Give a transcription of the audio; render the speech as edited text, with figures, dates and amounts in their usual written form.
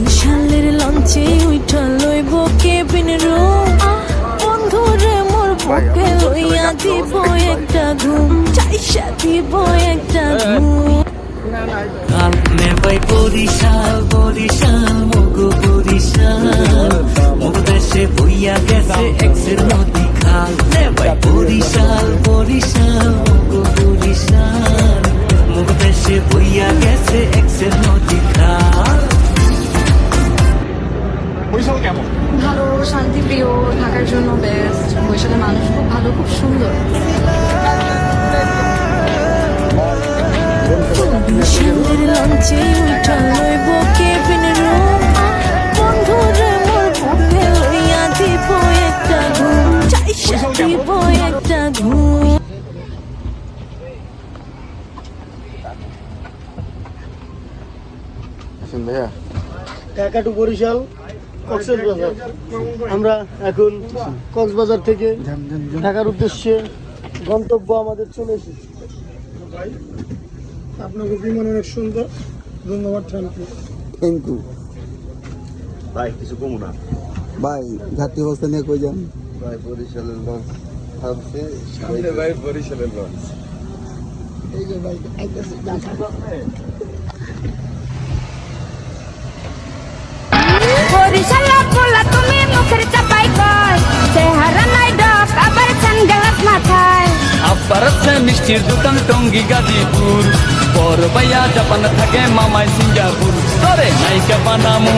বিশালের লঞ্চে উঠা লইব কেবিন রুম বন্ধুরে মোর বুকে লইয়া দিব একটা ঘুম চাইসা দিব একটা ঘুম কালনে ভাই বরিশাল বরিশাল মগো বরিশাল মোর দেশে বইয়া গেছে এক্সের নদী খাল নে ভাই বরিশাল বরিশাল মগো বরিশাল মোর দেশে বইয়া গেছে এক্সের নদী খাল। বরিশাল কেমন? ভালো, শান্তিপ্রিয়, থাকার জন্য বেস্ট। বরিশালের মানুষ খুব ভালো, খুব সুন্দর। বিশালের লঞ্চে উঠা লইব কেবিন রুম বন্ধুরে মোর বুকে লইয়া দিব একটা ঘুম চাইসা দিব একটা ঘুম। ভাইয়া ঢাকা টু বরিশাল কক্সবাজার। আমরা এখন কক্সবাজার থেকে ঢাকার উদ্দেশ্যে গন্তব্য আমাদের চলে এসেছি। আপনাকে বিমান অনেক সুন্দর, ধন্যবাদ। থ্যাংক ইউ ভাই কিছু কমু না ভাই। ঘাটতি অবস্থা নিয়ে কই যান ভাই বরিশালের লঞ্চ থামছে ভাই বরিশালের লঞ্চ এই যে ভাই আইতেছে ঢাকা। বরিশালা পোলা তুমি মুখের চাপাই কয় চেহারা নাই ডক আবার সানগ্লাস মাথায় আব্বার আছে মিষ্টির দোকান টঙ্গী গাজীপুর বড় ভাইয়া জাপান থাকে মামাই সিঙ্গাপুর তরে নায়িকা বানামু